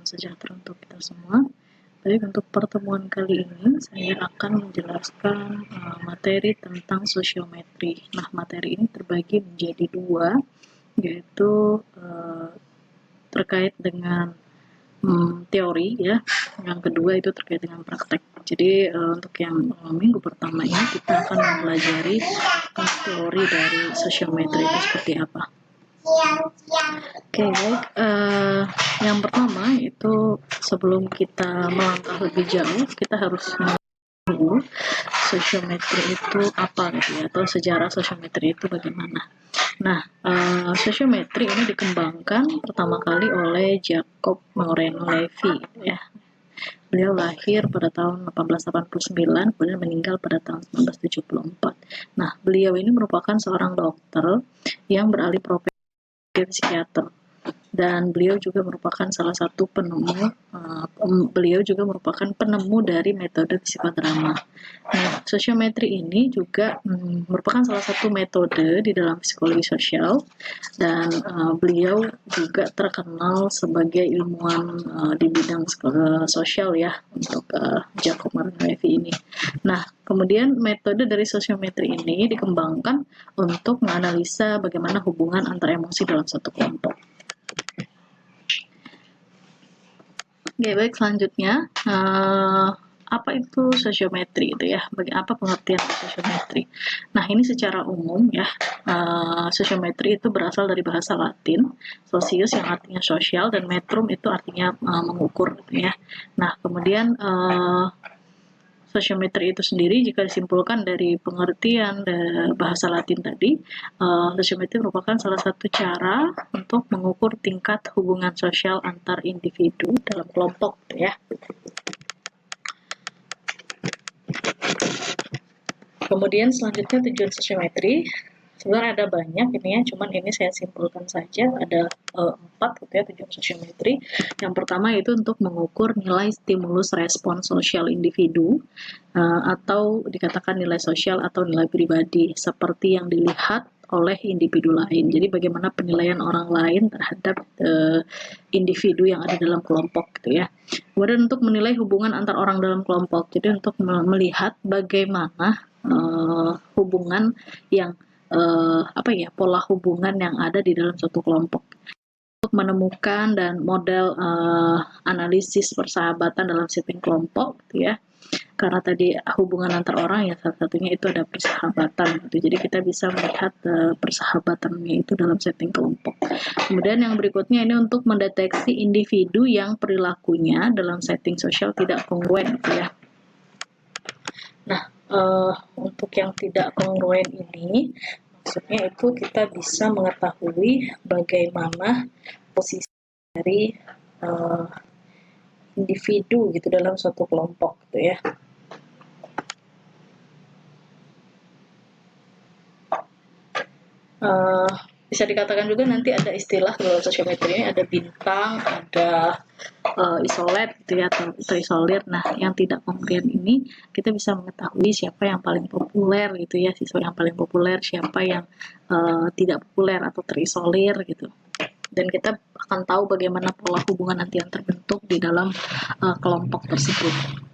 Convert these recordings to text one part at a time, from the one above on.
salam sejahtera untuk kita semua. Baik, untuk pertemuan kali ini saya akan menjelaskan materi tentang sosiometri. Nah, materi ini terbagi menjadi dua, yaitu terkait dengan teori ya. Yang kedua itu terkait dengan praktek. Jadi untuk yang minggu pertama ini kita akan mempelajari teori dari sosiometri itu seperti apa. Oke, baik. Yang pertama itu sebelum kita melangkah lebih jauh, kita harus tahu sosiometri itu apa gitu ya, atau sejarah sosiometri itu bagaimana. Nah, sosiometri ini dikembangkan pertama kali oleh Jacob Moreno Levi ya. Beliau lahir pada tahun 1889, kemudian meninggal pada tahun 1974. Nah, beliau ini merupakan seorang dokter yang beralih profesi psikiater, dan beliau juga merupakan salah satu penemu dari metode psikodrama. Nah, sosiometri ini juga merupakan salah satu metode di dalam psikologi sosial, dan beliau juga terkenal sebagai ilmuwan di bidang sosial ya, untuk Jacob Moreno Levi ini. Nah, kemudian metode dari sosiometri ini dikembangkan untuk menganalisa bagaimana hubungan antar emosi dalam satu kelompok. Oke, baik, selanjutnya apa itu sosiometri itu ya? Apa pengertian sosiometri? Nah, ini secara umum ya, sosiometri itu berasal dari bahasa Latin, socius yang artinya sosial, dan metrum itu artinya mengukur gitu ya. Nah, kemudian sosiometri itu sendiri jika disimpulkan dari pengertian bahasa Latin tadi, sosiometri merupakan salah satu cara untuk mengukur tingkat hubungan sosial antar individu dalam kelompok gitu ya. Kemudian selanjutnya tujuan sosiometri. Sebenarnya ada banyak ini ya, cuman ini saya simpulkan saja, ada 4 gitu ya tujuan sosiometri. Yang pertama itu untuk mengukur nilai stimulus respons sosial individu, atau dikatakan nilai sosial atau nilai pribadi, seperti yang dilihat oleh individu lain. Jadi bagaimana penilaian orang lain terhadap individu yang ada dalam kelompok gitu ya. Kemudian untuk menilai hubungan antar orang dalam kelompok, jadi untuk melihat bagaimana hubungan yang pola hubungan yang ada di dalam suatu kelompok, untuk menemukan dan model analisis persahabatan dalam setting kelompok gitu ya. Karena tadi hubungan antar orang ya, salah satunya itu ada persahabatan gitu. Jadi kita bisa melihat persahabatannya itu dalam setting kelompok. Kemudian yang berikutnya ini untuk mendeteksi individu yang perilakunya dalam setting sosial tidak kongruen gitu ya. Nah, untuk yang tidak kongruen ini maksudnya itu kita bisa mengetahui bagaimana posisi dari individu gitu dalam suatu kelompok gitu ya. Bisa dikatakan juga nanti ada istilah dalam sosiometri ini, ada bintang, ada isolate gitu ya, atau terisolir. Nah, yang tidak kongruen ini kita bisa mengetahui siapa yang paling populer gitu ya, siswa yang paling populer, siapa yang tidak populer atau terisolir gitu. Dan kita akan tahu bagaimana pola hubungan nanti yang terbentuk di dalam kelompok tersebut.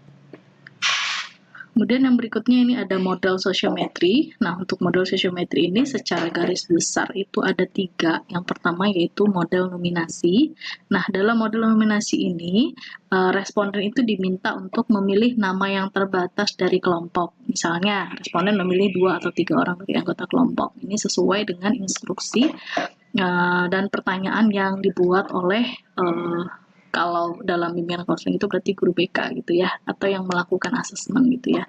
Kemudian yang berikutnya ini ada model sosiometri. Nah, untuk model sosiometri ini secara garis besar itu ada 3. Yang pertama yaitu model nominasi. Nah, dalam model nominasi ini, responden itu diminta untuk memilih nama yang terbatas dari kelompok. Misalnya, responden memilih 2 atau 3 orang dari anggota kelompok. Ini sesuai dengan instruksi dan pertanyaan yang dibuat oleh kalau dalam bimbingan konseling itu berarti guru BK gitu ya, atau yang melakukan asesmen gitu ya,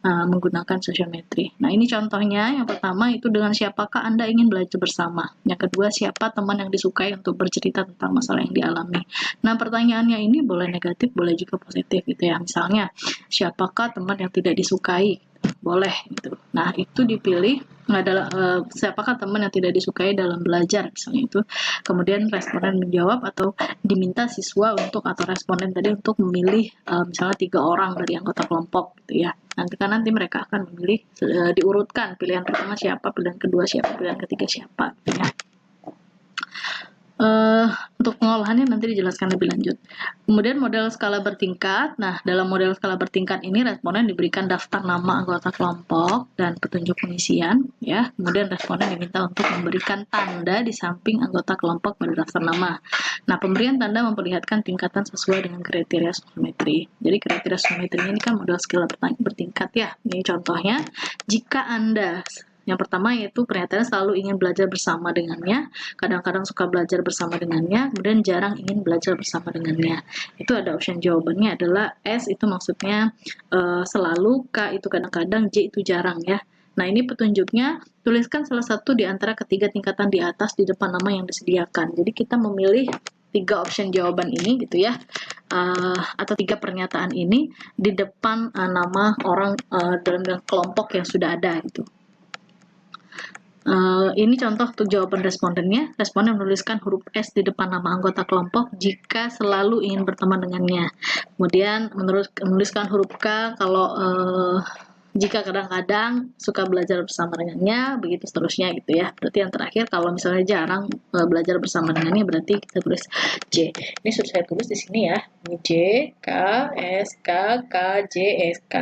menggunakan sosiometri. Nah, ini contohnya. Yang pertama itu dengan siapakah Anda ingin belajar bersama. Yang kedua, siapa teman yang disukai untuk bercerita tentang masalah yang dialami. Nah, pertanyaannya ini boleh negatif, boleh juga positif gitu ya. Misalnya, siapakah teman yang tidak disukai? Boleh gitu. Nah, itu dipilih adalah siapakah teman yang tidak disukai dalam belajar misalnya itu. Kemudian responden menjawab atau diminta siswa untuk atau responden tadi untuk memilih misalnya 3 orang dari anggota kelompok gitu ya. Nanti mereka akan memilih diurutkan, pilihan pertama siapa, pilihan kedua siapa, pilihan ketiga siapa gitu ya. Untuk pengolahannya nanti dijelaskan lebih lanjut. Kemudian model skala bertingkat. Nah, dalam model skala bertingkat ini responden diberikan daftar nama anggota kelompok dan petunjuk pengisian, ya. Kemudian responden diminta untuk memberikan tanda di samping anggota kelompok pada daftar nama. Nah, pemberian tanda memperlihatkan tingkatan sesuai dengan kriteria stoichiometri. Jadi kriteria stoichiometri ini kan model skala bertingkat ya. Ini contohnya, jika Anda yang pertama yaitu pernyataannya selalu ingin belajar bersama dengannya, kadang-kadang suka belajar bersama dengannya, kemudian jarang ingin belajar bersama dengannya. Itu ada option jawabannya adalah S itu maksudnya selalu, K itu kadang-kadang, J itu jarang ya. Nah, ini petunjuknya, tuliskan salah satu di antara ketiga tingkatan di atas di depan nama yang disediakan. Jadi kita memilih 3 option jawaban ini gitu ya, atau 3 pernyataan ini di depan nama orang dalam kelompok yang sudah ada gitu. Ini contoh untuk jawaban respondennya. Responden menuliskan huruf S di depan nama anggota kelompok jika selalu ingin berteman dengannya. Kemudian menuliskan huruf K kalau jika kadang-kadang suka belajar bersama dengannya, begitu seterusnya gitu ya. Berarti yang terakhir kalau misalnya jarang belajar bersama dengannya, berarti kita tulis J. Ini sudah saya tulis di sini ya. Ini J, K, S, K, K, J, S, K.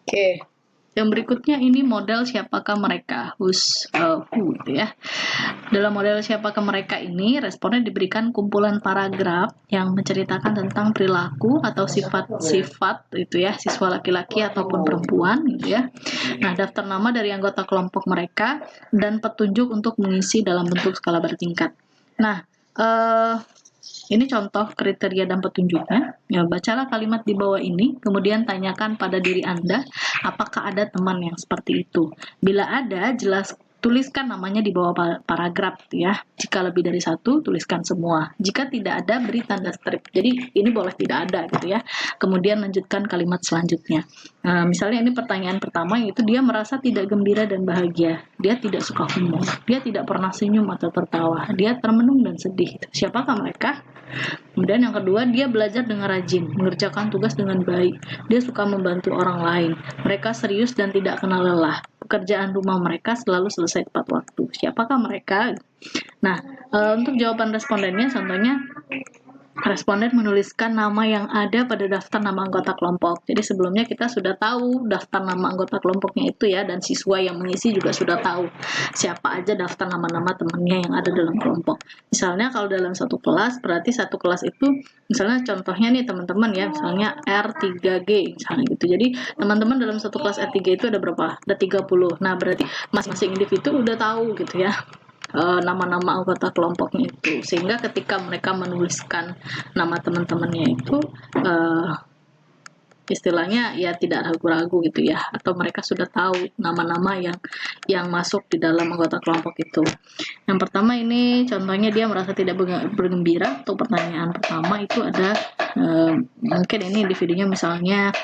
Oke. Yang berikutnya ini model siapakah mereka, who gitu ya. Dalam model siapakah mereka ini, responden diberikan kumpulan paragraf yang menceritakan tentang perilaku atau sifat-sifat itu ya, siswa laki-laki ataupun perempuan gitu ya. Nah, daftar nama dari anggota kelompok mereka dan petunjuk untuk mengisi dalam bentuk skala bertingkat. Nah, ini contoh kriteria dan petunjuknya. Ya, bacalah kalimat di bawah ini, kemudian tanyakan pada diri Anda, apakah ada teman yang seperti itu. Bila ada, tuliskan namanya di bawah paragraf ya. Jika lebih dari 1, tuliskan semua. Jika tidak ada, beri tanda strip. Jadi ini boleh tidak ada gitu ya. Kemudian lanjutkan kalimat selanjutnya. Nah, misalnya ini pertanyaan pertama, yaitu dia merasa tidak gembira dan bahagia. Dia tidak suka humor. Dia tidak pernah senyum atau tertawa. Dia termenung dan sedih. Siapakah mereka? Kemudian yang kedua, dia belajar dengan rajin, mengerjakan tugas dengan baik. Dia suka membantu orang lain. Mereka serius dan tidak kenal lelah. Pekerjaan rumah mereka selalu selesai tepat waktu. Siapakah mereka? Nah, untuk jawaban respondennya, contohnya responden menuliskan nama yang ada pada daftar nama anggota kelompok. Jadi sebelumnya kita sudah tahu daftar nama anggota kelompoknya itu ya, dan siswa yang mengisi juga sudah tahu siapa aja daftar nama-nama temannya yang ada dalam kelompok. Misalnya kalau dalam satu kelas, berarti satu kelas itu, misalnya contohnya nih teman-teman ya, misalnya R3G misalnya gitu. Jadi teman-teman dalam satu kelas R3 itu ada berapa? Ada 30. Nah, berarti masing-masing individu udah tahu gitu ya nama-nama anggota kelompoknya itu, sehingga ketika mereka menuliskan nama teman-temannya itu istilahnya ya tidak ragu-ragu gitu ya, atau mereka sudah tahu nama-nama yang masuk di dalam anggota kelompok itu. Yang pertama ini contohnya dia merasa tidak bergembira. Untuk pertanyaan pertama itu ada mungkin ini individunya misalnya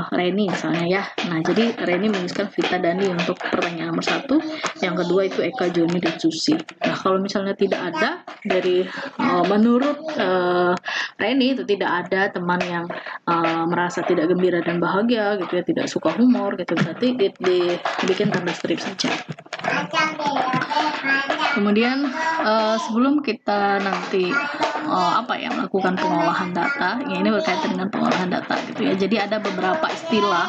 Reni misalnya ya. Nah, jadi Reni menuliskan Vita Dani untuk pertanyaan nomor 1. Yang kedua itu Eka, Joni, dan Susi. Nah, kalau misalnya tidak ada dari menurut Reni itu tidak ada teman yang merasa tidak gembira dan bahagia gitu ya, tidak suka humor gitu, berarti dibikin tanda strip saja. Kemudian sebelum kita nanti melakukan pengolahan data, ya ini berkaitan dengan pengolahan data gitu ya. Jadi ada beberapa istilah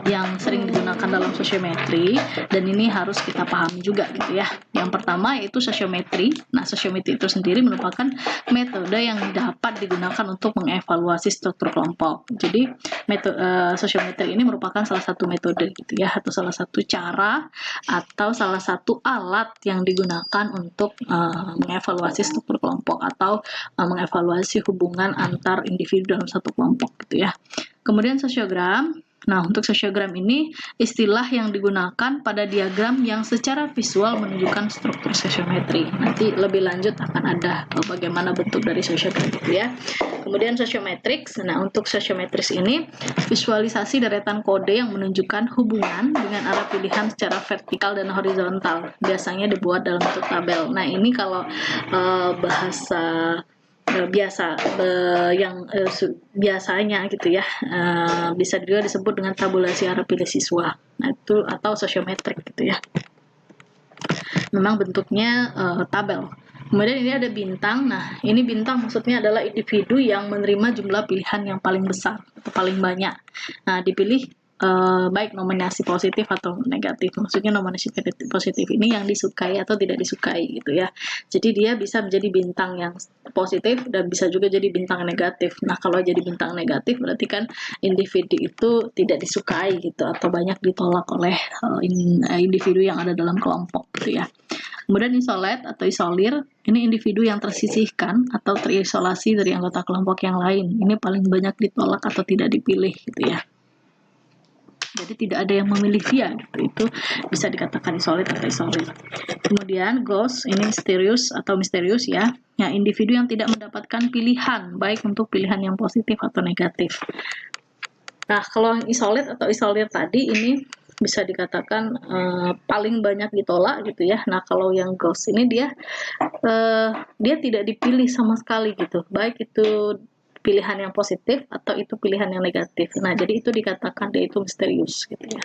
yang sering digunakan dalam sosiometri dan ini harus kita pahami juga gitu ya. Yang pertama yaitu sosiometri. Nah, sosiometri itu sendiri merupakan metode yang dapat digunakan untuk mengevaluasi struktur kelompok. Jadi sosiometri ini merupakan salah satu metode gitu ya, atau salah satu cara atau salah satu alat yang digunakan untuk mengevaluasi struktur kelompok atau mengevaluasi hubungan antar individu dalam satu kelompok gitu ya. Kemudian sosiogram. Nah, untuk sosiogram ini istilah yang digunakan pada diagram yang secara visual menunjukkan struktur sosiometri. Nanti lebih lanjut akan ada bagaimana bentuk dari sosiogram itu ya. Kemudian sosiometrics. Nah, untuk sosiometris ini visualisasi deretan kode yang menunjukkan hubungan dengan arah pilihan secara vertikal dan horizontal. Biasanya dibuat dalam bentuk tabel. Nah, ini kalau bahasa biasa yang biasanya gitu ya, bisa juga disebut dengan tabulasi arah pilih siswa. Nah, itu atau sosiometrik gitu ya. memang bentuknya tabel. Kemudian ini ada bintang. Nah, ini bintang maksudnya adalah individu yang menerima jumlah pilihan yang paling besar atau paling banyak. Nah, dipilih baik nominasi positif atau negatif. Maksudnya nominasi positif ini yang disukai atau tidak disukai gitu ya. Jadi dia bisa menjadi bintang yang positif dan bisa juga jadi bintang negatif. Nah, kalau jadi bintang negatif berarti kan individu itu tidak disukai gitu atau banyak ditolak oleh individu yang ada dalam kelompok gitu ya. Kemudian isolate atau isolir, ini individu yang tersisihkan atau terisolasi dari anggota kelompok yang lain. Ini paling banyak ditolak atau tidak dipilih gitu ya. Jadi tidak ada yang memilih dia gitu. Itu bisa dikatakan isolate atau isolir. Kemudian ghost, ini misterius ya. Ya, individu yang tidak mendapatkan pilihan, baik untuk pilihan yang positif atau negatif. Nah, kalau yang isolate atau isolir tadi ini bisa dikatakan paling banyak ditolak gitu ya. Nah, kalau yang ghost ini dia tidak dipilih sama sekali gitu, baik itu pilihan yang positif atau itu pilihan yang negatif. Nah, jadi itu dikatakan dia itu misterius gitu ya.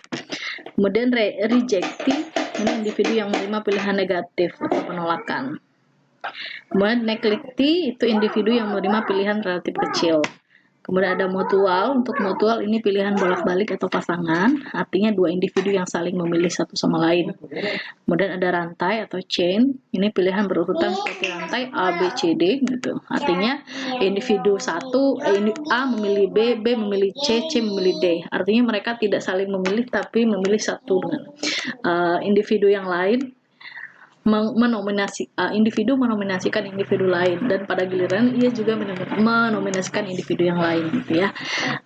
Kemudian rejecting, ini individu yang menerima pilihan negatif atau penolakan. Kemudian neglecting, itu individu yang menerima pilihan relatif kecil. Kemudian ada mutual. Untuk mutual ini pilihan bolak-balik atau pasangan, artinya dua individu yang saling memilih satu sama lain. Kemudian ada rantai atau chain, ini pilihan berurutan seperti rantai A, B, C, D gitu. Artinya individu satu, A memilih B, B memilih C, C memilih D. Artinya mereka tidak saling memilih tapi memilih satu dengan individu yang lain. Individu menominasikan individu lain dan pada giliran ia juga menominasikan individu yang lain gitu ya.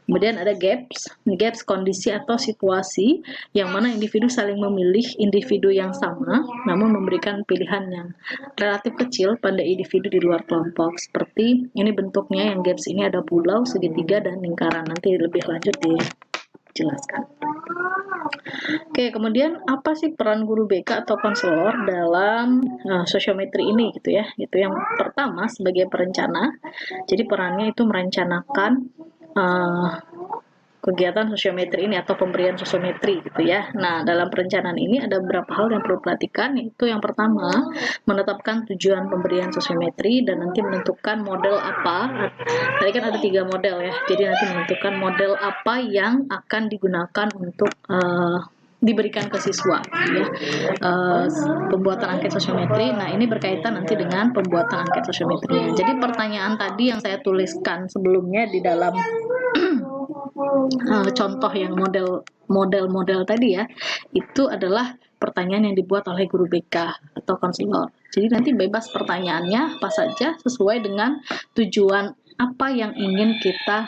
Kemudian ada gaps kondisi atau situasi yang mana individu saling memilih individu yang sama namun memberikan pilihan yang relatif kecil pada individu di luar kelompok. Seperti ini bentuknya, yang gaps ini ada pulau, segitiga dan lingkaran. Nanti lebih lanjut dijelaskan. Oke, kemudian apa sih peran guru BK atau konselor dalam sosiometri ini gitu ya? Itu yang pertama sebagai perencana. Jadi perannya itu merencanakan kegiatan sosiometri ini atau pemberian sosiometri gitu ya. Nah, dalam perencanaan ini ada beberapa hal yang perlu perhatikan, yaitu yang pertama, menetapkan tujuan pemberian sosiometri dan nanti menentukan model apa. Tadi kan ada 3 model ya, jadi nanti menentukan model apa yang akan digunakan untuk diberikan ke siswa ya. Pembuatan angket sosiometri. Nah, ini berkaitan nanti dengan pembuatan angket sosiometrinya. Jadi pertanyaan tadi yang saya tuliskan sebelumnya di dalam contoh yang model tadi ya, itu adalah pertanyaan yang dibuat oleh guru BK atau konselor. Jadi nanti bebas pertanyaannya apa saja sesuai dengan tujuan apa yang ingin kita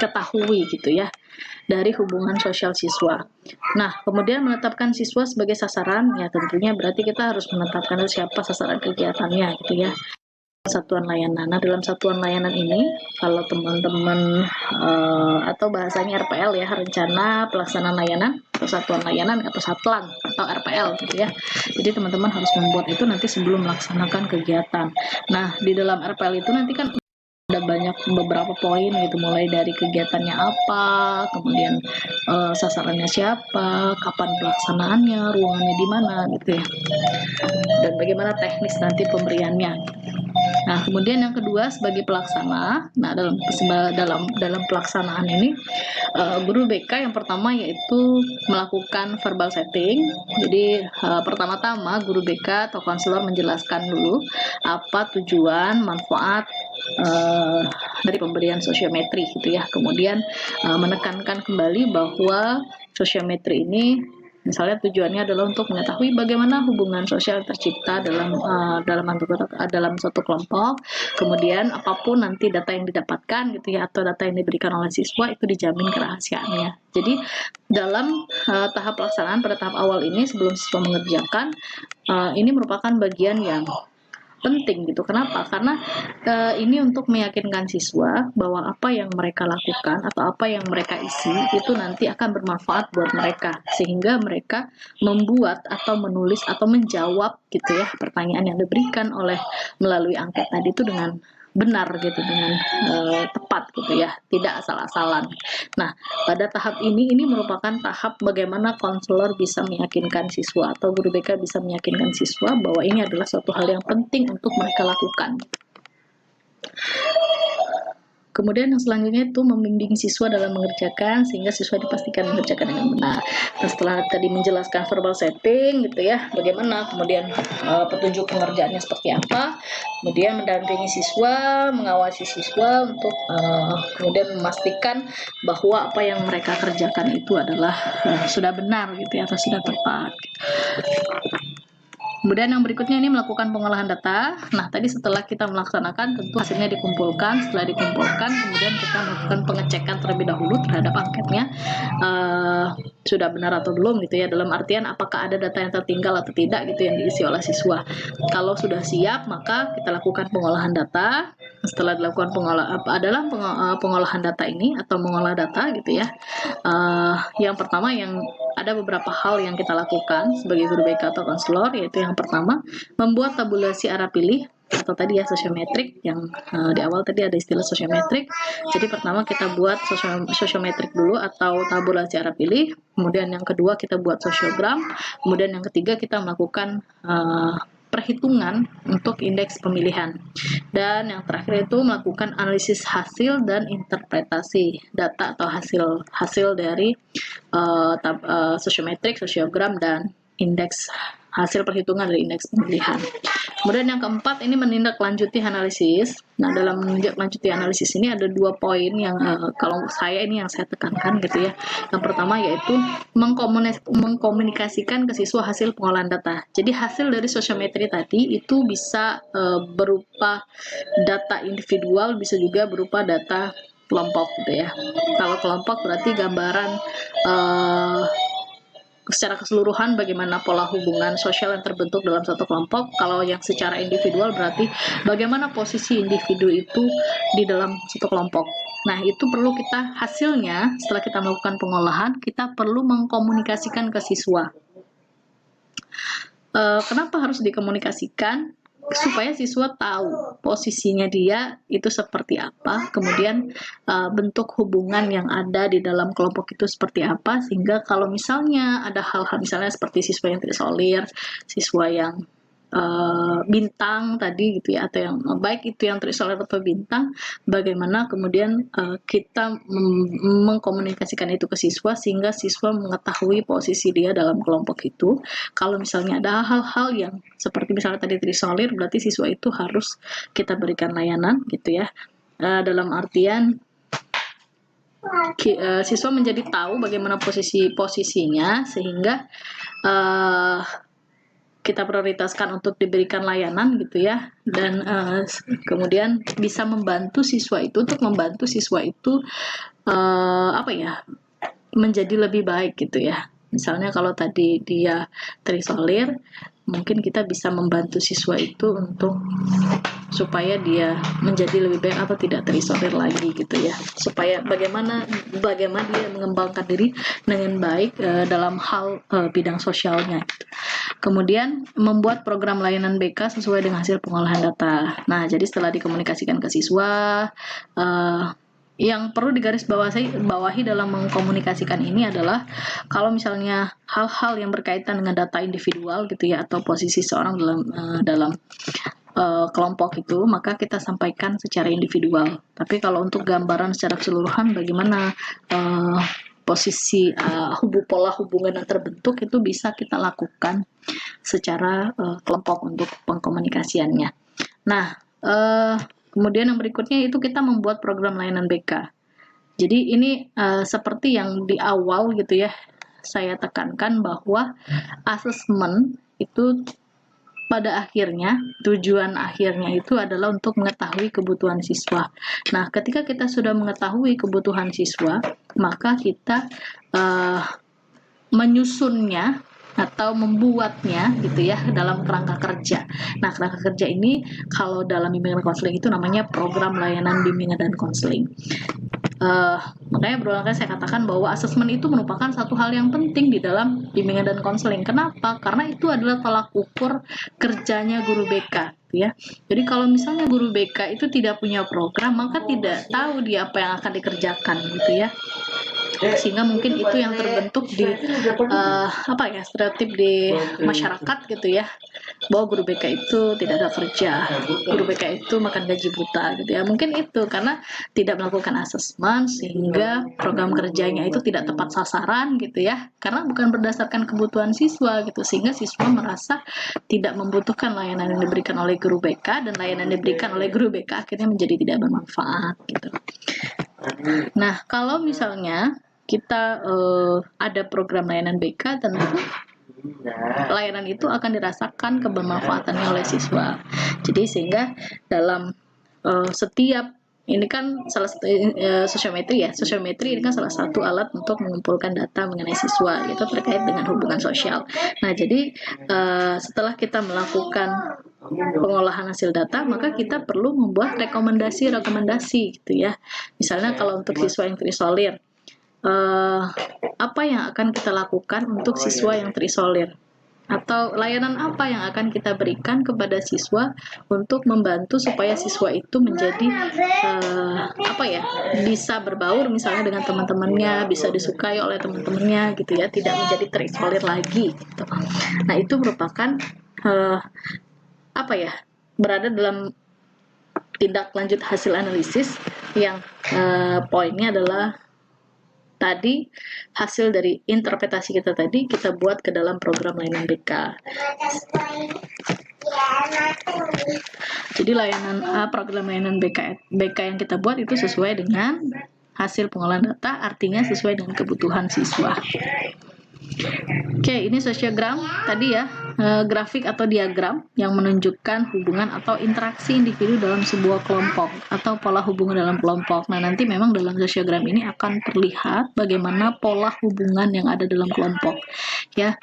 ketahui gitu ya dari hubungan sosial siswa. Nah, kemudian menetapkan siswa sebagai sasaran, ya tentunya berarti kita harus menetapkan siapa sasaran kegiatannya gitu ya. Satuan layanan. Nah, dalam satuan layanan ini, kalau teman-teman atau bahasanya RPL ya, rencana pelaksanaan layanan atau satuan layanan atau satlan atau RPL gitu ya. Jadi teman-teman harus membuat itu nanti sebelum melaksanakan kegiatan. Nah, di dalam RPL itu nanti kan ada beberapa poin gitu, mulai dari kegiatannya apa, kemudian sasarannya siapa, kapan pelaksanaannya, ruangannya di mana gitu ya, dan bagaimana teknis nanti pemberiannya. Nah, kemudian yang kedua sebagai pelaksana. Nah, dalam pelaksanaan ini guru BK yang pertama yaitu melakukan verbal setting. Jadi pertama-tama guru BK atau konselor menjelaskan dulu apa tujuan, manfaat dari pemberian sosiometri gitu ya. Kemudian menekankan kembali bahwa sosiometri ini misalnya tujuannya adalah untuk mengetahui bagaimana hubungan sosial tercipta dalam suatu kelompok. Kemudian apapun nanti data yang didapatkan gitu ya atau data yang diberikan oleh siswa itu dijamin kerahasiaannya. Jadi dalam tahap pelaksanaan pada tahap awal ini sebelum siswa mengerjakan ini merupakan bagian yang penting gitu. Kenapa? Karena ini untuk meyakinkan siswa bahwa apa yang mereka lakukan atau apa yang mereka isi itu nanti akan bermanfaat buat mereka, sehingga mereka membuat atau menulis atau menjawab gitu ya pertanyaan yang diberikan melalui angket tadi itu dengan benar gitu, dengan tepat gitu ya, tidak asal-asalan. Nah, pada tahap ini merupakan tahap bagaimana konselor bisa meyakinkan siswa atau guru BK bisa meyakinkan siswa bahwa ini adalah suatu hal yang penting untuk mereka lakukan. Kemudian yang selanjutnya itu membimbing siswa dalam mengerjakan sehingga siswa dipastikan mengerjakan dengan benar. Nah, setelah tadi menjelaskan verbal setting gitu ya, bagaimana kemudian petunjuk pengerjaannya seperti apa, kemudian mendampingi siswa, mengawasi siswa untuk kemudian memastikan bahwa apa yang mereka kerjakan itu adalah sudah benar gitu ya, atau sudah tepat. Kemudian yang berikutnya ini melakukan pengolahan data. Nah, tadi setelah kita melaksanakan tentu hasilnya dikumpulkan. Setelah dikumpulkan, kemudian kita melakukan pengecekan terlebih dahulu terhadap angketnya sudah benar atau belum gitu ya. Dalam artian apakah ada data yang tertinggal atau tidak gitu yang diisi oleh siswa. Kalau sudah siap, maka kita lakukan pengolahan data. Setelah dilakukan pengolahan data ini atau mengolah data gitu ya. Yang pertama yang ada beberapa hal yang kita lakukan sebagai guru BK atau konselor, yaitu yang pertama membuat tabulasi arah pilih atau tadi ya sosiometrik, yang di awal tadi ada istilah sosiometrik. Jadi pertama kita buat sosiometrik dulu atau tabulasi arah pilih, kemudian yang kedua kita buat sosiogram, kemudian yang ketiga kita melakukan perhitungan untuk indeks pemilihan, dan yang terakhir itu melakukan analisis hasil dan interpretasi data atau hasil dari sosiometrik, sosiogram, dan indeks hasil perhitungan dari indeks pemilihan. Kemudian yang keempat ini menindaklanjuti analisis. Nah, dalam menindaklanjuti analisis ini ada 2 poin yang kalau saya tekankan gitu ya. Yang pertama yaitu mengkomunikasikan ke siswa hasil pengolahan data. Jadi hasil dari sosiometri tadi itu bisa berupa data individual, bisa juga berupa data kelompok gitu ya. Kalau kelompok berarti gambaran secara keseluruhan bagaimana pola hubungan sosial yang terbentuk dalam satu kelompok. Kalau yang secara individual berarti bagaimana posisi individu itu di dalam satu kelompok. Nah, itu perlu kita hasilnya setelah kita melakukan pengolahan, kita perlu mengkomunikasikan ke siswa. Kenapa harus dikomunikasikan? Supaya siswa tahu posisinya dia itu seperti apa, kemudian bentuk hubungan yang ada di dalam kelompok itu seperti apa, sehingga kalau misalnya ada hal-hal misalnya seperti siswa yang terisolir, siswa yang bintang tadi gitu ya, atau yang baik itu yang terisolir atau bintang, bagaimana kemudian kita mengkomunikasikan itu ke siswa sehingga siswa mengetahui posisi dia dalam kelompok itu. Kalau misalnya ada hal-hal yang seperti misalnya tadi terisolir, berarti siswa itu harus kita berikan layanan gitu ya, dalam artian siswa menjadi tahu bagaimana posisinya sehingga kita prioritaskan untuk diberikan layanan gitu ya, dan kemudian bisa membantu siswa itu menjadi lebih baik gitu ya. Misalnya kalau tadi dia terisolir, mungkin kita bisa membantu siswa itu untuk supaya dia menjadi lebih baik atau tidak terisolir lagi gitu ya, supaya bagaimana dia mengembangkan diri dengan baik dalam hal bidang sosialnya gitu. Kemudian membuat program layanan BK sesuai dengan hasil pengolahan data. Nah, jadi setelah dikomunikasikan ke siswa, yang perlu digarisbawahi dalam mengkomunikasikan ini adalah kalau misalnya hal-hal yang berkaitan dengan data individual gitu ya, atau posisi seorang dalam kelompok itu, maka kita sampaikan secara individual. Tapi kalau untuk gambaran secara keseluruhan bagaimana posisi pola hubungan yang terbentuk, itu bisa kita lakukan secara kelompok untuk pengkomunikasiannya. Nah, kemudian yang berikutnya itu kita membuat program layanan BK. Jadi ini seperti yang di awal gitu ya, saya tekankan bahwa asesmen itu pada akhirnya, tujuan akhirnya itu adalah untuk mengetahui kebutuhan siswa. Nah, ketika kita sudah mengetahui kebutuhan siswa, maka kita menyusunnya atau membuatnya gitu ya dalam kerangka kerja. Nah, kerangka kerja ini kalau dalam bimbingan konseling itu namanya program layanan bimbingan dan konseling. Makanya berulang kali saya katakan bahwa asesmen itu merupakan satu hal yang penting di dalam bimbingan dan konseling. Kenapa? Karena itu adalah tolak ukur kerjanya guru BK gitu ya. Jadi kalau misalnya guru BK itu tidak punya program, maka tidak tahu dia apa yang akan dikerjakan gitu ya. Sehingga mungkin itu yang terbentuk di apa ya, stereotip di masyarakat gitu ya, bahwa guru BK itu tidak ada kerja, guru BK itu makan gaji buta gitu ya. Mungkin itu karena tidak melakukan asesmen sehingga program kerjanya itu tidak tepat sasaran gitu ya, karena bukan berdasarkan kebutuhan siswa gitu, sehingga siswa merasa tidak membutuhkan layanan yang diberikan oleh guru BK, dan layanan yang diberikan oleh guru BK akhirnya menjadi tidak bermanfaat gitu. Nah, kalau misalnya kita ada program layanan BK, tentu layanan itu akan dirasakan kebermanfaatannya oleh siswa. Jadi sehingga dalam setiap ini kan salah satu sosiometri ya. Sosiometri ini kan salah satu alat untuk mengumpulkan data mengenai siswa itu terkait dengan hubungan sosial. Nah, jadi setelah kita melakukan pengolahan hasil data, maka kita perlu membuat rekomendasi gitu ya. Misalnya kalau untuk siswa yang terisolir, apa yang akan kita lakukan untuk siswa yang terisolir? Atau layanan apa yang akan kita berikan kepada siswa untuk membantu supaya siswa itu menjadi apa ya, bisa berbaur misalnya dengan teman-temannya, bisa disukai oleh teman-temannya gitu ya, tidak menjadi terisolir lagi gitu. Nah, itu merupakan apa ya, berada dalam tindak lanjut hasil analisis yang poinnya adalah tadi hasil dari interpretasi kita tadi kita buat ke dalam program layanan BK. Jadi program layanan BK yang kita buat itu sesuai dengan hasil pengolahan data, artinya sesuai dengan kebutuhan siswa. Oke, ini sosiogram tadi ya, grafik atau diagram yang menunjukkan hubungan atau interaksi individu dalam sebuah kelompok atau pola hubungan dalam kelompok. Nah, nanti memang dalam sosiogram ini akan terlihat bagaimana pola hubungan yang ada dalam kelompok. Ya,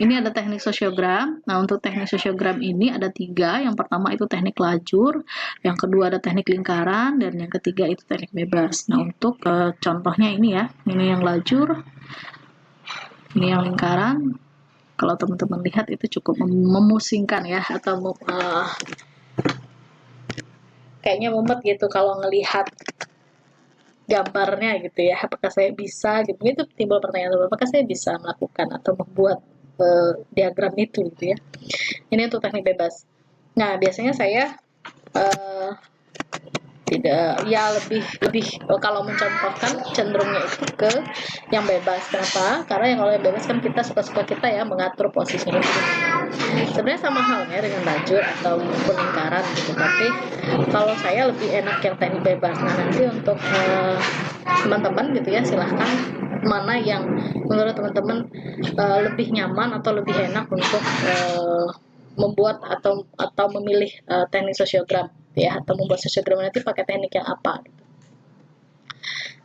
ini ada teknik sosiogram. Nah, untuk teknik sosiogram ini ada 3. Yang pertama itu teknik lajur, yang kedua ada teknik lingkaran, dan yang ketiga itu teknik bebas. Nah, untuk contohnya ini ya, ini yang lajur, ini yang lingkaran. Kalau teman-teman lihat itu cukup memusingkan ya, atau kayaknya mumet gitu kalau ngelihat gambarnya gitu ya. Apakah saya bisa gitu? Itu timbul pertanyaan, apakah saya bisa melakukan atau membuat diagram itu gitu ya. Ini untuk teknik bebas. Nah, biasanya saya tidak ya lebih kalau mencontohkan cenderungnya itu ke yang bebas. Kenapa? Karena yang kalau yang bebas kan kita suka-suka kita ya mengatur posisinya itu. Sebenarnya sama halnya dengan lajur atau lingkaran gitu, tapi kalau saya lebih enak yang teknik bebas. Nah, nanti untuk teman-teman gitu ya, silahkan mana yang menurut teman-teman lebih nyaman atau lebih enak untuk membuat atau memilih teknik sosiogram ya, atau membuat sosiogram nanti pakai teknik yang apa gitu.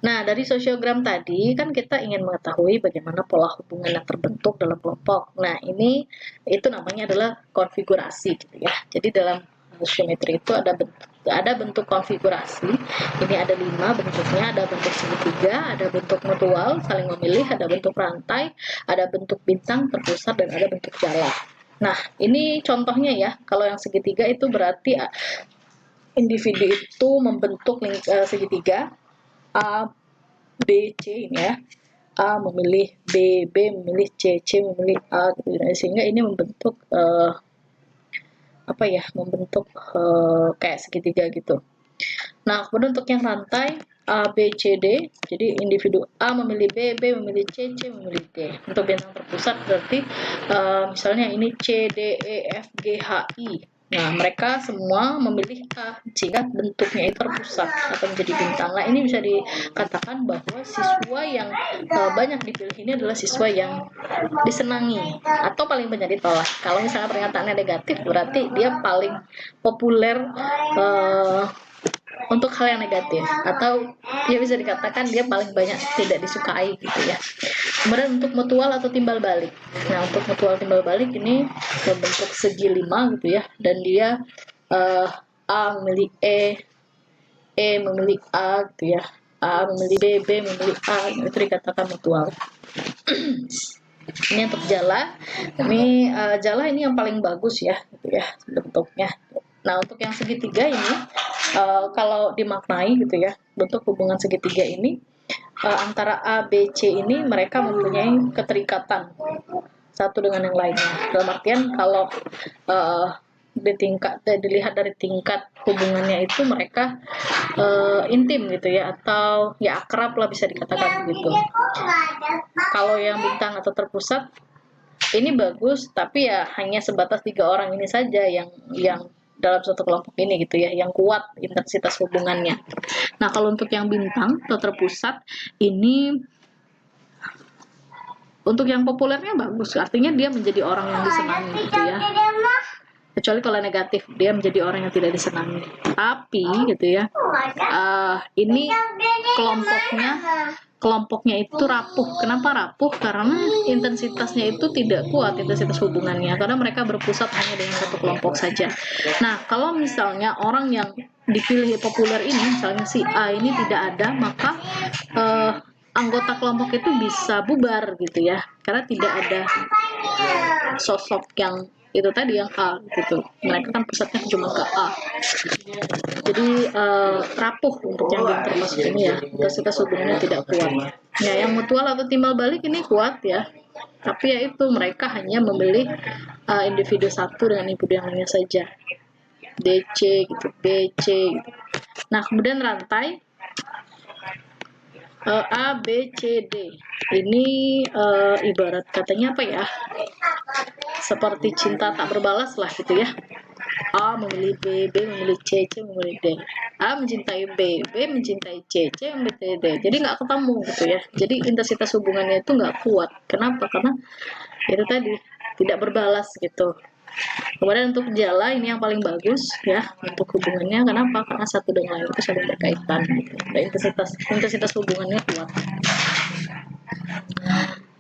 Nah, dari sosiogram tadi kan kita ingin mengetahui bagaimana pola hubungan yang terbentuk dalam kelompok. Nah, itu namanya adalah konfigurasi gitu ya. Jadi dalam sosiometri itu ada bentuk konfigurasi. Ini ada 5 bentuknya, ada bentuk segitiga, ada bentuk mutual, saling memilih, ada bentuk rantai, ada bentuk bintang terpusat, dan ada bentuk jala. Nah, ini contohnya ya. Kalau yang segitiga itu berarti individu itu membentuk segitiga A, B, C ini ya. A memilih B, B memilih C, C memilih A gitu. Sehingga ini membentuk membentuk kayak segitiga gitu. Nah, kemudian untuk yang rantai A, B, C, D, jadi individu A memilih B, B memilih C, C memilih D. Untuk bintang terpusat berarti misalnya ini C, D, E, F, G, H, I. Nah, mereka semua memilih A, sehingga bentuknya itu terpusat atau menjadi bintang. Nah, ini bisa dikatakan bahwa siswa yang banyak dipilih ini adalah siswa yang disenangi atau paling banyak ditolak. Kalau misalnya pernyataannya negatif, berarti dia paling populer untuk hal yang negatif, atau ya bisa dikatakan dia paling banyak tidak disukai gitu ya. Kemudian untuk mutual atau timbal balik. Nah, untuk mutual timbal balik ini berbentuk segi 5 gitu ya, dan dia A memilih E, E memilih A gitu ya, A memilih B, B memilih A, itu dikatakan mutual. Ini untuk jala. Ini jala ini yang paling bagus ya, gitu ya bentuknya. Nah, untuk yang segitiga ini kalau dimaknai gitu ya, bentuk hubungan segitiga ini antara A, B, C ini mereka mempunyai keterikatan satu dengan yang lainnya. Dalam artian kalau dilihat dari tingkat hubungannya itu mereka intim gitu ya, atau ya akrab lah bisa dikatakan begitu. Kalau yang bintang atau terpusat ini bagus, tapi ya hanya sebatas 3 orang ini saja yang dalam suatu kelompok ini gitu ya, yang kuat intensitas hubungannya. Nah, kalau untuk yang bintang atau terpusat ini untuk yang populernya bagus, artinya dia menjadi orang yang disenangi gitu ya. Kecuali kalau negatif, dia menjadi orang yang tidak disenangi. Tapi gitu ya, ini kelompoknya itu rapuh. Kenapa rapuh? Karena intensitasnya itu tidak kuat, intensitas hubungannya, karena mereka berpusat hanya dengan satu kelompok saja. Nah, kalau misalnya orang yang dipilih populer ini, misalnya si A ini tidak ada, maka anggota kelompok itu bisa bubar gitu ya, karena tidak ada sosok yang itu tadi yang A gitu. Mereka kan pusatnya cuma ke A. Jadi rapuh untuk yang termasuk ini ya, intensitas hubungannya tidak kuat. Ya, yang mutual atau timbal balik ini kuat ya, tapi ya itu mereka hanya memilih individu satu dengan individu yang lainnya saja. DC gitu, BC gitu. Nah, kemudian rantai A, B, C, D. Ini ibarat katanya apa ya? Seperti cinta tak berbalas lah gitu ya. A memilih B, B memilih C, C memilih D. A mencintai B, B mencintai C, C mencintai D. Jadi nggak ketemu gitu ya. Jadi intensitas hubungannya itu nggak kuat. Kenapa? Karena itu tadi tidak berbalas gitu. Kemudian untuk jala ini yang paling bagus ya untuk hubungannya. Kenapa? Karena satu dengan lain itu saling berkaitan. Gitu. Dan intensitas hubungannya kuat.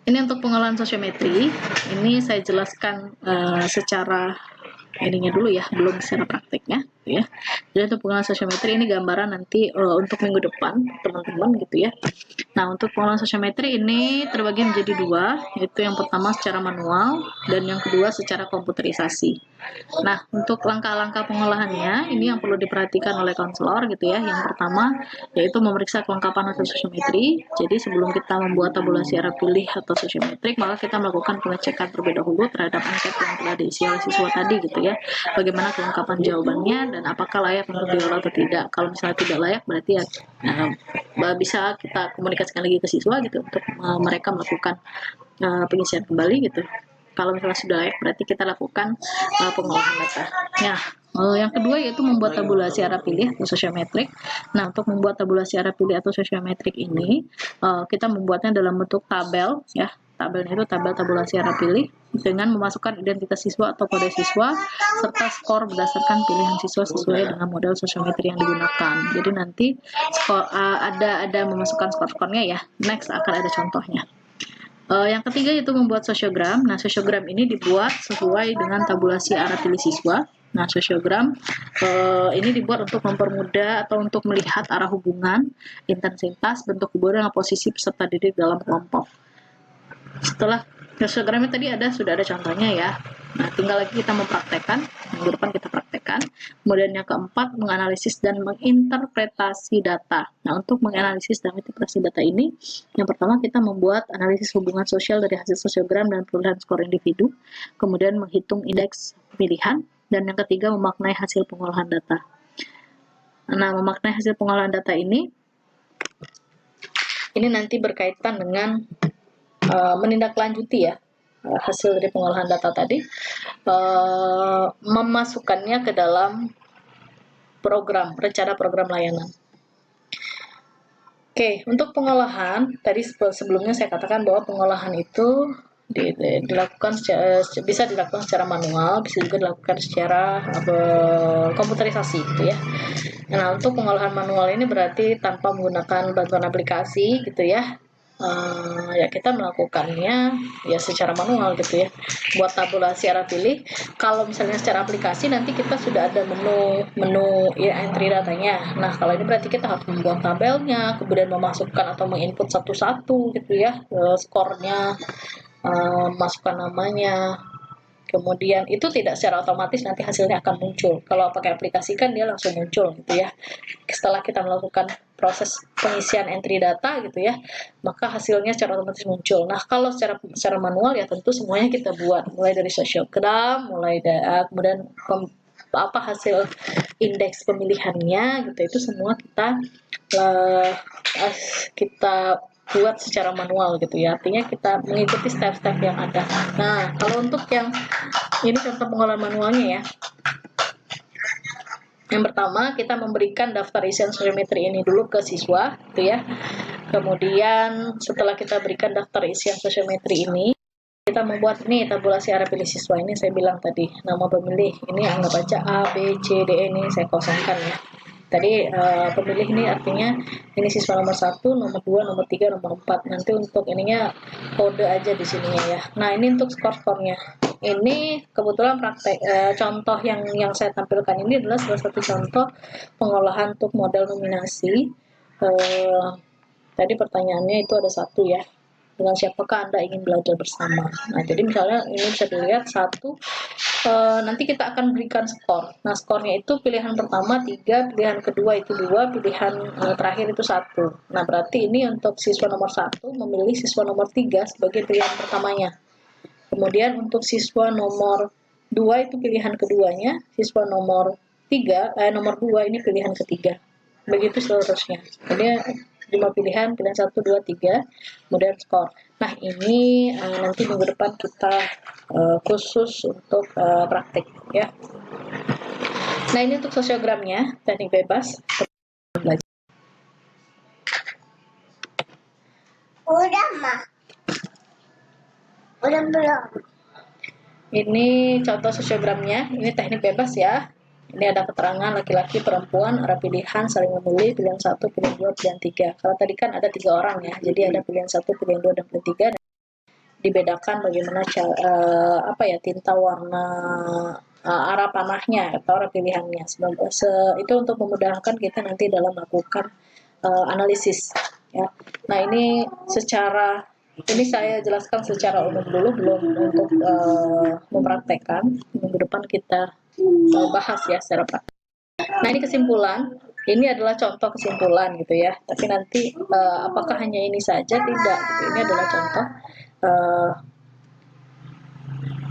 Ini untuk pengolahan sosiometri. Ini saya jelaskan secara ininya dulu ya, belum secara prakteknya ya. Jadi untuk pengolahan sosiometri ini gambaran nanti untuk minggu depan teman-teman gitu ya. Nah, untuk pengolahan sosiometri ini terbagi menjadi 2, yaitu yang pertama secara manual dan yang kedua secara komputerisasi. Nah, untuk langkah-langkah pengolahannya ini yang perlu diperhatikan oleh konselor gitu ya. Yang pertama yaitu memeriksa kelengkapan hasil sosiometri. Jadi sebelum kita membuat tabulasi arah pilih atau sosiometrik, maka kita melakukan pengecekan terlebih dahulu terhadap angket yang telah diisi oleh siswa tadi gitu ya. Bagaimana kelengkapan jawabannya dan apakah layak untuk diolah atau tidak. Kalau misalnya tidak layak berarti ya bisa kita komunikasikan lagi ke siswa gitu untuk mereka melakukan pengisian kembali gitu. Kalau misalnya sudah layak berarti kita lakukan pengolahan data. Nah, yang kedua yaitu membuat tabulasi arah pilih atau sosiometrik. Nah, untuk membuat tabulasi arah pilih atau sosiometrik ini kita membuatnya dalam bentuk tabel ya. Tabelnya itu tabel tabulasi arah pilih dengan memasukkan identitas siswa atau kode siswa serta skor berdasarkan pilihan siswa sesuai dengan model sosiometri yang digunakan. Jadi nanti skor ada memasukkan skor-skornya ya. Next akan ada contohnya. Yang ketiga yaitu membuat sosiogram. Nah, sosiogram ini dibuat sesuai dengan tabulasi arah pilih siswa. Nah, sosiogram ini dibuat untuk mempermudah atau untuk melihat arah hubungan, intensitas, bentuk hubungan dan posisi peserta didik dalam kelompok. Setelah sosiogramnya tadi sudah ada contohnya ya. Nah, tinggal lagi kita mempraktekkan. Minggu depan kita praktekkan. Kemudian yang keempat, menganalisis dan menginterpretasi data. Nah, untuk menganalisis dan menginterpretasi data ini, yang pertama kita membuat analisis hubungan sosial dari hasil sosiogram dan perolehan skor individu. Kemudian menghitung indeks pemilihan. Dan yang ketiga, memaknai hasil pengolahan data. Nah, memaknai hasil pengolahan data ini nanti berkaitan dengan menindaklanjuti ya hasil dari pengolahan data tadi, memasukkannya ke dalam rencana program layanan. Oke, untuk pengolahan tadi sebelumnya saya katakan bahwa pengolahan itu bisa dilakukan secara manual, bisa juga dilakukan secara komputerisasi gitu ya. Nah, untuk pengolahan manual ini berarti tanpa menggunakan bantuan aplikasi gitu ya. Ya kita melakukannya ya secara manual gitu ya. Buat tabulasi arah pilih, kalau misalnya secara aplikasi nanti kita sudah ada menu ya, entry datanya. Nah, kalau ini berarti kita harus membuat tabelnya, kemudian memasukkan atau menginput satu-satu gitu ya, skornya. masukkan namanya. Kemudian itu tidak secara otomatis nanti hasilnya akan muncul. Kalau pakai aplikasi kan dia langsung muncul gitu ya. Setelah kita melakukan proses pengisian entry data gitu ya, maka hasilnya secara otomatis muncul. Nah, kalau secara manual ya tentu semuanya kita buat, mulai dari sociogram, kemudian hasil indeks pemilihannya gitu, itu semua uh, kita buat secara manual gitu ya, artinya kita mengikuti step-step yang ada. Nah, kalau untuk yang ini contoh pengolahan manualnya ya. Yang pertama, kita memberikan daftar isian sosiometri ini dulu ke siswa gitu ya. Kemudian setelah kita berikan daftar isian sosiometri ini, kita membuat nih tabulasi arah pilih siswa. Ini saya bilang tadi, nama pemilih ini anggap aja A, B, C, D ini saya kosongkan ya. Tadi pemilih ini artinya ini siswa nomor 1, nomor 2, nomor 3, nomor 4. Nanti untuk ininya kode aja di sininya ya. Nah, ini untuk skor-skornya. Ini kebetulan praktek contoh yang saya tampilkan ini adalah salah satu contoh pengolahan untuk model nominasi. Tadi pertanyaannya itu ada satu ya, dengan siapakah Anda ingin belajar bersama. Nah, jadi misalnya ini bisa dilihat satu, nanti kita akan berikan skor. Nah, skornya itu pilihan pertama 3, pilihan kedua itu 2, pilihan terakhir itu 1. Nah, berarti ini untuk siswa nomor 1 memilih siswa nomor 3 sebagai pilihan pertamanya. Kemudian untuk siswa nomor 2 itu pilihan keduanya, siswa nomor 2 ini pilihan ketiga. Begitu seterusnya. Jadi 5 pilihan 1, 2, 3, kemudian skor. Nah, ini nanti minggu depan kita khusus untuk praktik ya. Nah, ini untuk sosiogramnya, teknik bebas. Udah mah. Udah belum. Ini contoh sosiogramnya, ini teknik bebas ya. Ini ada keterangan laki-laki, perempuan, arah pilihan, saling memilih, pilihan 1, pilihan 2, pilihan 3. Kalau tadi kan ada 3 orang ya, jadi ada pilihan 1, pilihan 2, dan pilihan 3. Dibedakan bagaimana tinta warna arah panahnya atau arah pilihannya. Itu untuk memudahkan kita nanti dalam melakukan analisis ya. Nah, ini saya jelaskan secara umum dulu, belum untuk mempraktekkan. Minggu depan kita bahas ya secara praktek. Nah, ini kesimpulan. Ini adalah contoh kesimpulan gitu ya. Tapi nanti apakah hanya ini saja? Tidak. Gitu. Ini adalah contoh.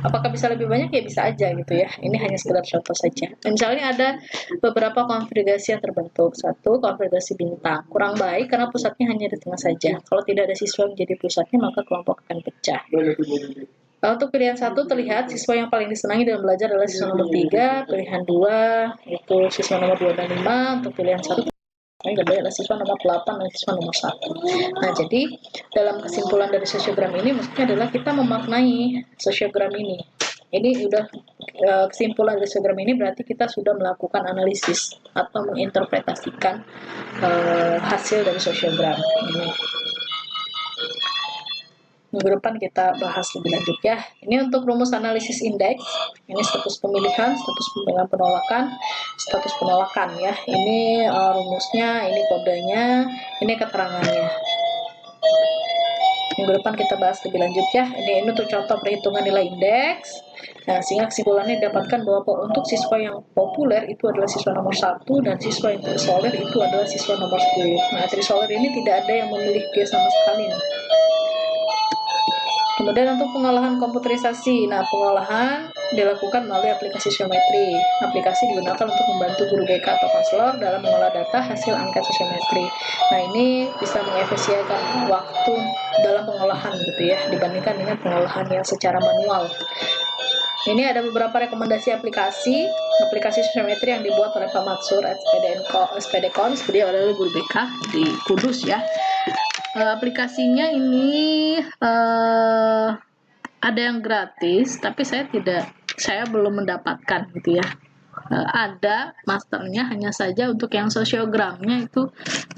Apakah bisa lebih banyak? Ya bisa aja gitu ya. Ini hanya sekedar contoh saja. Misalnya ada beberapa konfigurasi yang terbentuk. Satu, konfigurasi bintang. Kurang baik karena pusatnya hanya di tengah saja. Kalau tidak ada siswa menjadi pusatnya, maka kelompok akan pecah. Untuk pilihan 1 terlihat siswa yang paling disenangi dalam belajar adalah siswa nomor 3, pilihan 2 itu siswa nomor 2 dan 5, untuk pilihan 1 adalah siswa nomor 8 dan siswa nomor 1. Nah, jadi dalam kesimpulan dari sosiogram ini maksudnya adalah kita memaknai sosiogram ini. Ini udah kesimpulan dari sosiogram ini berarti kita sudah melakukan analisis atau menginterpretasikan hasil dari sosiogram ini. Minggu depan kita bahas lebih lanjut ya. Ini untuk rumus analisis indeks. Ini status pemilihan, status pemilihan penolakan, status penolakan ya. Ini rumusnya, ini kodenya, ini keterangannya. Minggu depan kita bahas lebih lanjut ya. Ini untuk contoh perhitungan nilai indeks. Nah, sehingga kesimpulannya didapatkan bahwa untuk siswa yang populer itu adalah siswa nomor 1 dan siswa yang terisolir itu adalah siswa nomor 10. Nah, terisolir ini tidak ada yang memilih dia sama sekali nih. Kemudian untuk pengolahan komputerisasi. Nah, pengolahan dilakukan melalui aplikasi sosiometri. Aplikasi digunakan untuk membantu guru BK atau konselor dalam mengolah data hasil angket sosiometri. Nah, ini bisa mengefisienkan waktu dalam pengolahan gitu ya, dibandingkan dengan pengolahan yang secara manual. Ini ada beberapa rekomendasi aplikasi sosiometri yang dibuat oleh Pak Matsur SPDKons, beliau adalah guru BK di Kudus ya. Aplikasinya ini ada yang gratis, tapi saya belum mendapatkan gitu ya. Ada masternya, hanya saja untuk yang sosiogramnya itu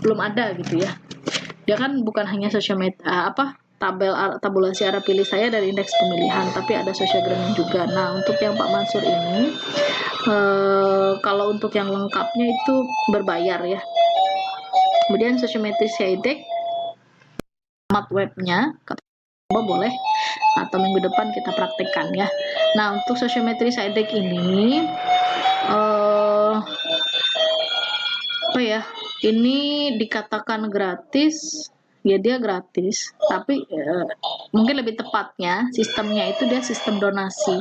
belum ada gitu ya. Dia kan bukan hanya tabulasi arah pilih saya dari indeks pemilihan, tapi ada sosiogramnya juga. Nah, untuk yang Pak Mansur ini kalau untuk yang lengkapnya itu berbayar ya. Kemudian sosiometri SEIDEC, alamat webnya boleh atau minggu depan kita praktekkan ya. Nah, untuk sosiometri SIDEC ini apa ya, ini dikatakan gratis ya, dia gratis, tapi mungkin lebih tepatnya sistemnya itu dia sistem donasi.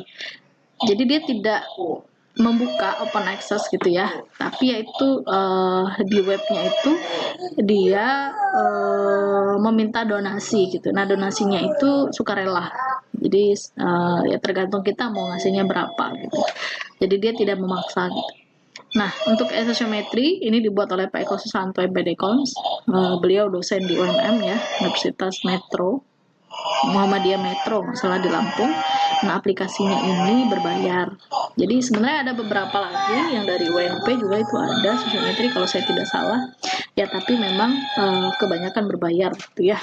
Jadi dia tidak membuka open access gitu ya, tapi yaitu di webnya itu dia meminta donasi gitu. Nah, donasinya itu sukarela, jadi ya tergantung kita mau ngasihnya berapa gitu, jadi dia tidak memaksa gitu. Nah, untuk sosiometri ini dibuat oleh Pak Eko Susanto MPD-Koms. Beliau dosen di UMM ya, Universitas Metro, Muhammadiyah Metro, masalah di Lampung. Nah, aplikasinya ini berbayar. Jadi sebenarnya ada beberapa lagi yang dari UNP juga itu ada sosiometri kalau saya tidak salah. Ya, tapi memang kebanyakan berbayar gitu ya.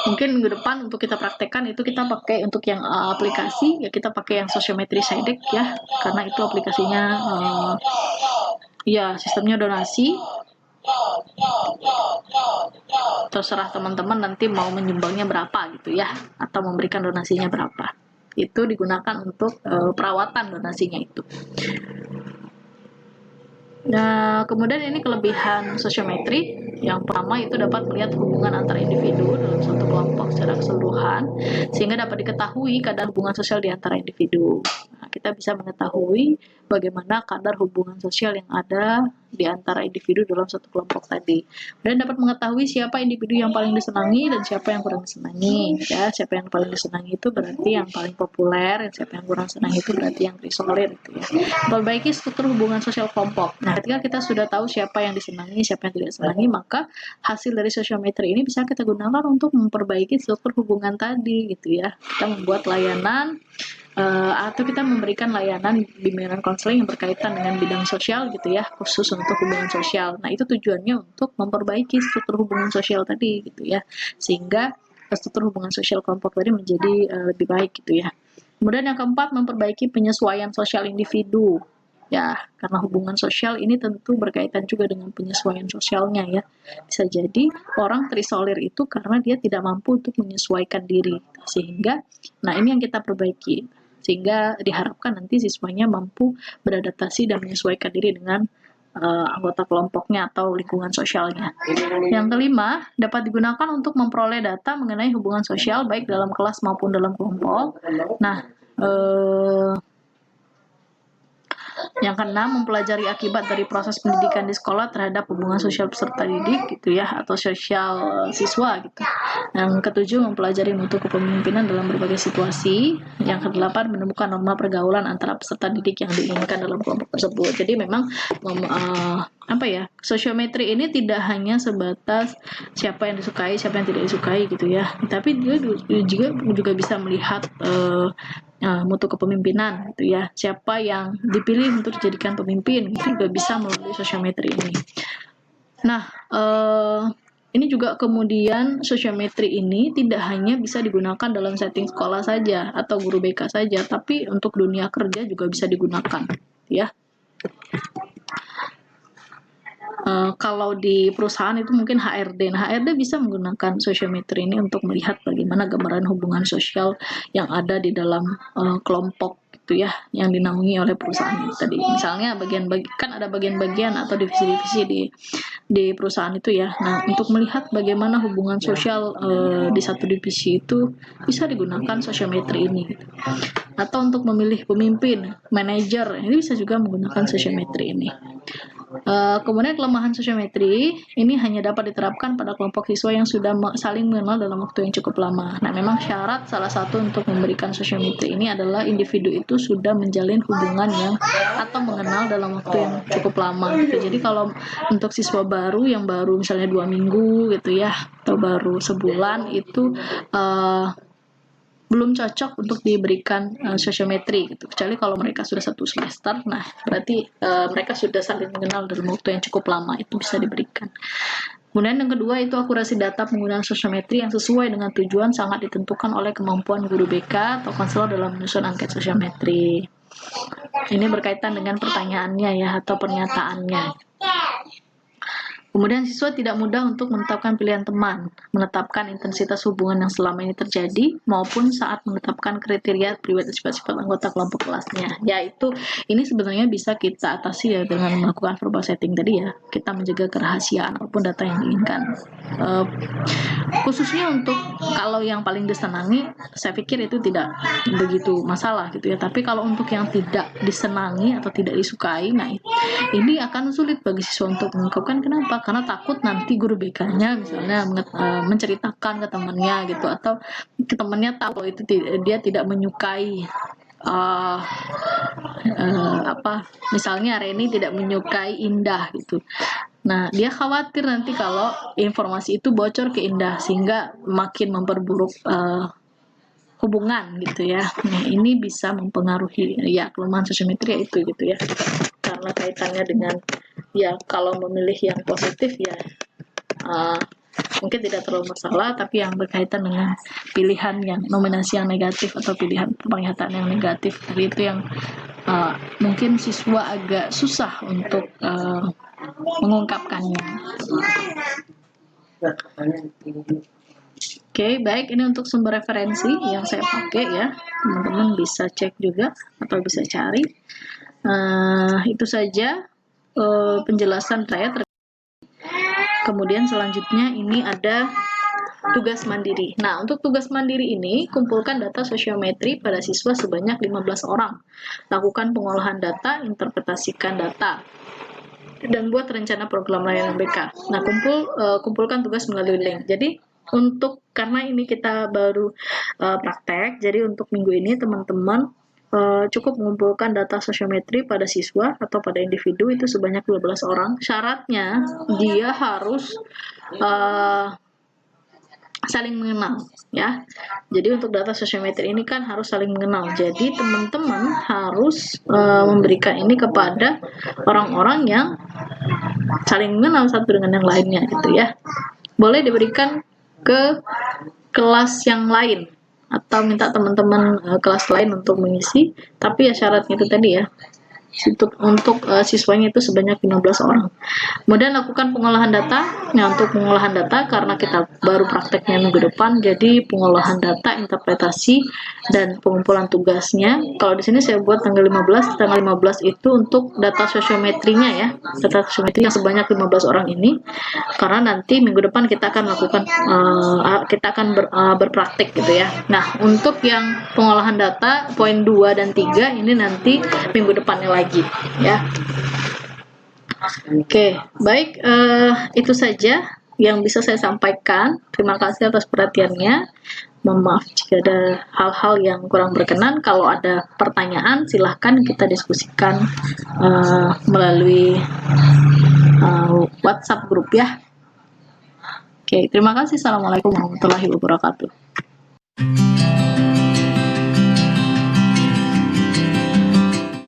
Mungkin minggu depan untuk kita praktekkan itu kita pakai untuk yang aplikasi ya, kita pakai yang sosiometri SIDEC ya, karena itu aplikasinya ya sistemnya donasi. Terserah teman-teman nanti mau menyumbangnya berapa gitu ya, atau memberikan donasinya berapa. Itu digunakan untuk perawatan donasinya itu. Nah, kemudian ini kelebihan sosiometri. Yang pertama itu dapat melihat hubungan antar individu dalam suatu kelompok secara keseluruhan, sehingga dapat diketahui kadar hubungan sosial di antara individu. Nah, kita bisa mengetahui bagaimana kadar hubungan sosial yang ada di antara individu dalam suatu kelompok tadi. Dan dapat mengetahui siapa individu yang paling disenangi dan siapa yang kurang disenangi. Ya, siapa yang paling disenangi itu berarti yang paling populer, dan siapa yang kurang senang itu berarti yang terisolir gitu ya. Memperbaiki struktur hubungan sosial kelompok. Nah, ketika kita sudah tahu siapa yang disenangi, siapa yang tidak disenangi, maka hasil dari sosiometri ini bisa kita gunakan untuk memperbaiki struktur hubungan tadi gitu ya. Kita membuat layanan atau kita memberikan layanan bimbingan konseling yang berkaitan dengan bidang sosial gitu ya, khusus untuk hubungan sosial. Nah, itu tujuannya untuk memperbaiki struktur hubungan sosial tadi gitu ya, sehingga struktur hubungan sosial kelompok tadi menjadi lebih baik gitu ya. Kemudian yang keempat, memperbaiki penyesuaian sosial individu. Ya, karena hubungan sosial ini tentu berkaitan juga dengan penyesuaian sosialnya ya. Bisa jadi orang terisolir itu karena dia tidak mampu untuk menyesuaikan diri. Sehingga, nah ini yang kita perbaiki. Sehingga diharapkan nanti siswanya mampu beradaptasi dan menyesuaikan diri dengan anggota kelompoknya atau lingkungan sosialnya. Yang kelima, dapat digunakan untuk memperoleh data mengenai hubungan sosial baik dalam kelas maupun dalam kelompok. Nah, yang keenam, mempelajari akibat dari proses pendidikan di sekolah terhadap hubungan sosial peserta didik gitu ya, atau sosial siswa gitu. Yang ketujuh, mempelajari mutu kepemimpinan dalam berbagai situasi. Yang kedelapan, menemukan norma pergaulan antara peserta didik yang diinginkan dalam kelompok tersebut. Jadi memang sosiometri ini tidak hanya sebatas siapa yang disukai, siapa yang tidak disukai gitu ya, tapi dia juga bisa melihat mutu kepemimpinan gitu ya, siapa yang dipilih untuk dijadikan pemimpin, itu juga bisa melalui sosiometri ini. Nah, ini juga kemudian sosiometri ini tidak hanya bisa digunakan dalam setting sekolah saja atau guru BK saja, tapi untuk dunia kerja juga bisa digunakan ya. Kalau di perusahaan itu mungkin HRD. Nah, HRD bisa menggunakan sosiometri ini untuk melihat bagaimana gambaran hubungan sosial yang ada di dalam kelompok gitu ya, yang dinaungi oleh perusahaan itu tadi. Misalnya kan ada bagian-bagian atau divisi-divisi di perusahaan itu ya. Nah, untuk melihat bagaimana hubungan sosial di satu divisi itu bisa digunakan sosiometri ini. Gitu. Atau untuk memilih pemimpin, manajer, ini bisa juga menggunakan sosiometri ini. Kemudian kelemahan sosiometri ini hanya dapat diterapkan pada kelompok siswa yang sudah saling mengenal dalam waktu yang cukup lama. Nah, memang syarat salah satu untuk memberikan sosiometri ini adalah individu itu sudah menjalin hubungan atau mengenal dalam waktu yang cukup lama. Gitu. Jadi kalau untuk siswa baru yang baru misalnya 2 minggu gitu ya, atau baru sebulan itu belum cocok untuk diberikan sosiometri gitu. Kecuali kalau mereka sudah 1 semester, nah berarti mereka sudah saling mengenal dalam waktu yang cukup lama, itu bisa diberikan. Kemudian yang kedua itu akurasi data penggunaan sosiometri yang sesuai dengan tujuan sangat ditentukan oleh kemampuan guru BK atau konselor dalam menyusun angket sosiometri. Ini berkaitan dengan pertanyaannya ya, atau pernyataannya. Kemudian siswa tidak mudah untuk menetapkan pilihan teman, menetapkan intensitas hubungan yang selama ini terjadi, maupun saat menetapkan kriteria pribadi sifat-sifat anggota kelompok kelasnya. Yaitu ini sebenarnya bisa kita atasi ya dengan melakukan verbal setting tadi ya. Kita menjaga kerahasiaan apapun data yang diinginkan. Khususnya untuk kalau yang paling disenangi, saya pikir itu tidak begitu masalah gitu ya. Tapi kalau untuk yang tidak disenangi atau tidak disukai, nah ini akan sulit bagi siswa untuk mengungkapkan. Kenapa? Karena takut nanti guru BK-nya misalnya menceritakan ke temannya gitu, atau ke temannya tahu itu dia tidak menyukai misalnya Reni tidak menyukai Indah gitu. Nah, dia khawatir nanti kalau informasi itu bocor ke Indah sehingga makin memperburuk hubungan gitu ya. Nah, ini bisa mempengaruhi ya kelemahan sosiometri itu gitu ya. Karena kaitannya dengan ya kalau memilih yang positif ya mungkin tidak terlalu masalah, tapi yang berkaitan dengan pilihan yang nominasi yang negatif atau pilihan penglihatan yang negatif itu yang mungkin siswa agak susah untuk mengungkapkannya. Oke, baik, ini untuk sumber referensi yang saya pakai ya, teman-teman bisa cek juga atau bisa cari. Itu saja penjelasan saya. Kemudian selanjutnya ini ada tugas mandiri. Nah, untuk tugas mandiri ini, kumpulkan data sosiometri pada siswa sebanyak 15 orang. Lakukan pengolahan data, interpretasikan data, dan buat rencana program layanan BK. Nah, kumpulkan tugas melalui link. Jadi, karena ini kita baru praktek, jadi untuk minggu ini teman-teman cukup mengumpulkan data sosiometri pada siswa atau pada individu itu sebanyak 12 orang. Syaratnya dia harus saling mengenal ya. Jadi untuk data sosiometri ini kan harus saling mengenal. Jadi teman-teman harus memberikan ini kepada orang-orang yang saling mengenal satu dengan yang lainnya gitu ya. Boleh diberikan ke kelas yang lain atau minta teman-teman kelas lain untuk mengisi, tapi ya syaratnya itu tadi ya, untuk siswanya itu sebanyak 15 orang. Kemudian lakukan pengolahan data. Nah, untuk pengolahan data karena kita baru prakteknya minggu depan, jadi pengolahan data, interpretasi, dan pengumpulan tugasnya. Kalau di sini saya buat tanggal 15 itu untuk data sosiometrinya ya, data sosiometri yang sebanyak 15 orang ini. Karena nanti minggu depan kita akan melakukan berpraktik gitu ya. Nah, untuk yang pengolahan data poin 2 dan 3 ini nanti minggu depannya lagi ya. Oke, baik, itu saja yang bisa saya sampaikan. Terima kasih atas perhatiannya. Mohon maaf jika ada hal-hal yang kurang berkenan. Kalau ada pertanyaan silahkan kita diskusikan melalui WhatsApp grup ya. Oke, terima kasih. Assalamualaikum warahmatullahi wabarakatuh.